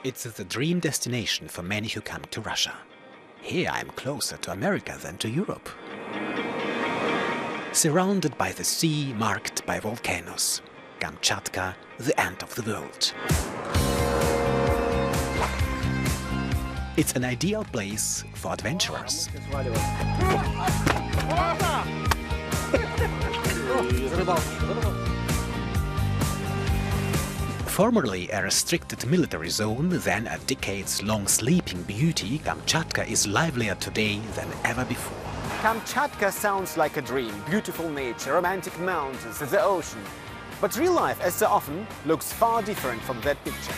It's the dream destination for many who come to Russia. Here I'm closer to America than to Europe. Surrounded by the sea, marked by volcanoes. Kamchatka, the end of the world. It's an ideal place for adventurers. Formerly a restricted military zone, then a decades-long sleeping beauty, Kamchatka is livelier today than ever before. Kamchatka sounds like a dream. Beautiful nature, romantic mountains, the ocean. But real life, as so often, looks far different from that picture.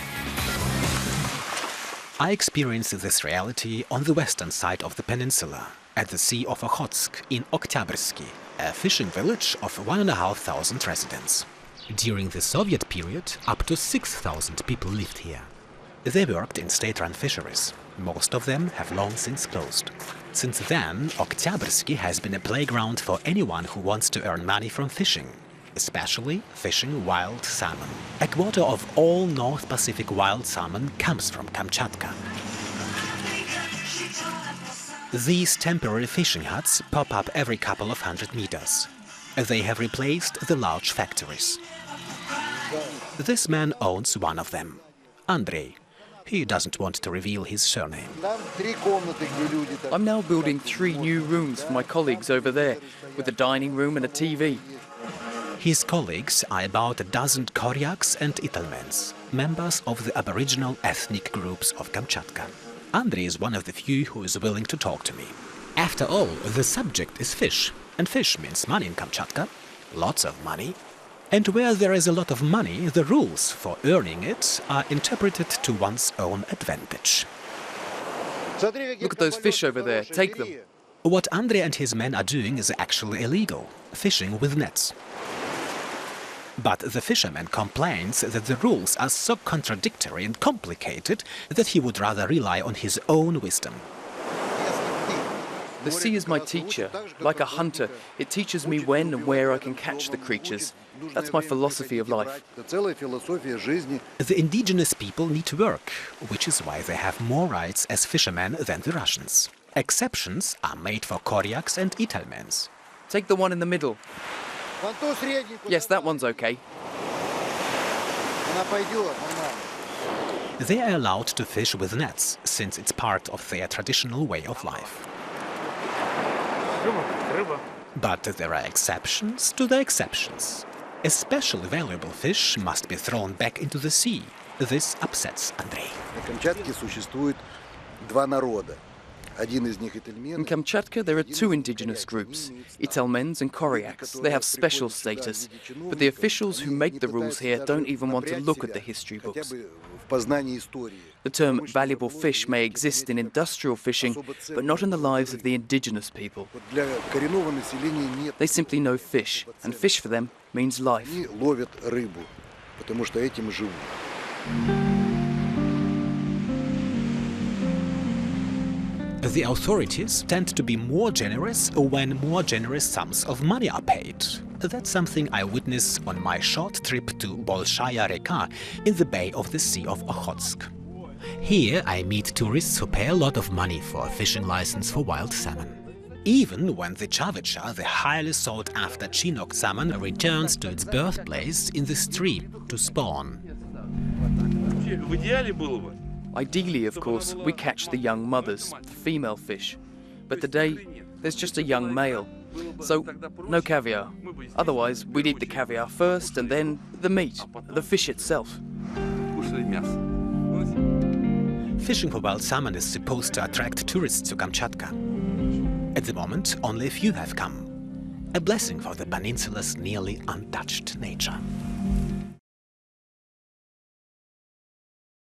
I experienced this reality on the western side of the peninsula, at the Sea of Okhotsk in Oktябрьский, a fishing village of 1,500 residents. During the Soviet period, up to 6,000 people lived here. They worked in state-run fisheries. Most of them have long since closed. Since then, Oktябрьский has been a playground for anyone who wants to earn money from fishing, especially fishing wild salmon. A quarter of all North Pacific wild salmon comes from Kamchatka. These temporary fishing huts pop up every couple of hundred meters. They have replaced the large factories. This man owns one of them, Andrei. He doesn't want to reveal his surname. I'm now building 3 new rooms for my colleagues over there, with a dining room and a TV. His colleagues are about a dozen Koryaks and Italmens, members of the aboriginal ethnic groups of Kamchatka. Andrei is one of the few who is willing to talk to me. After all, the subject is fish, and fish means money in Kamchatka. Lots of money. And where there is a lot of money, the rules for earning it are interpreted to one's own advantage. Look at those fish over there, take them. What Andrei and his men are doing is actually illegal, fishing with nets. But the fisherman complains that the rules are so contradictory and complicated that he would rather rely on his own wisdom. The sea is my teacher. Like a hunter, it teaches me when and where I can catch the creatures. That's my philosophy of life. The indigenous people need to work, which is why they have more rights as fishermen than the Russians. Exceptions are made for Koryaks and Italmens. Take the one in the middle. Yes, that one's okay. They are allowed to fish with nets, since it's part of their traditional way of life. But there are exceptions to the exceptions. Especially valuable fish must be thrown back into the sea. This upsets Andrei. In Kamchatka, there are 2 indigenous groups, Italmens and Koryaks. They have special status, but the officials who make the rules here don't even want to look at the history books. The term valuable fish may exist in industrial fishing, but not in the lives of the indigenous people. They simply know fish, and fish for them means life. The authorities tend to be more generous when more generous sums of money are paid. That's something I witness on my short trip to Bolshaya Reka in the bay of the Sea of Okhotsk. Here I meet tourists who pay a lot of money for a fishing license for wild salmon. Even when the chavicha, the highly sought-after Chinook salmon, returns to its birthplace in the stream to spawn. Ideally, of course, we catch the young mothers, the female fish. But today, there's just a young male. So, no caviar. Otherwise, we'd eat the caviar first and then the meat, the fish itself. Fishing for wild salmon is supposed to attract tourists to Kamchatka. At the moment, only a few have come. A blessing for the peninsula's nearly untouched nature.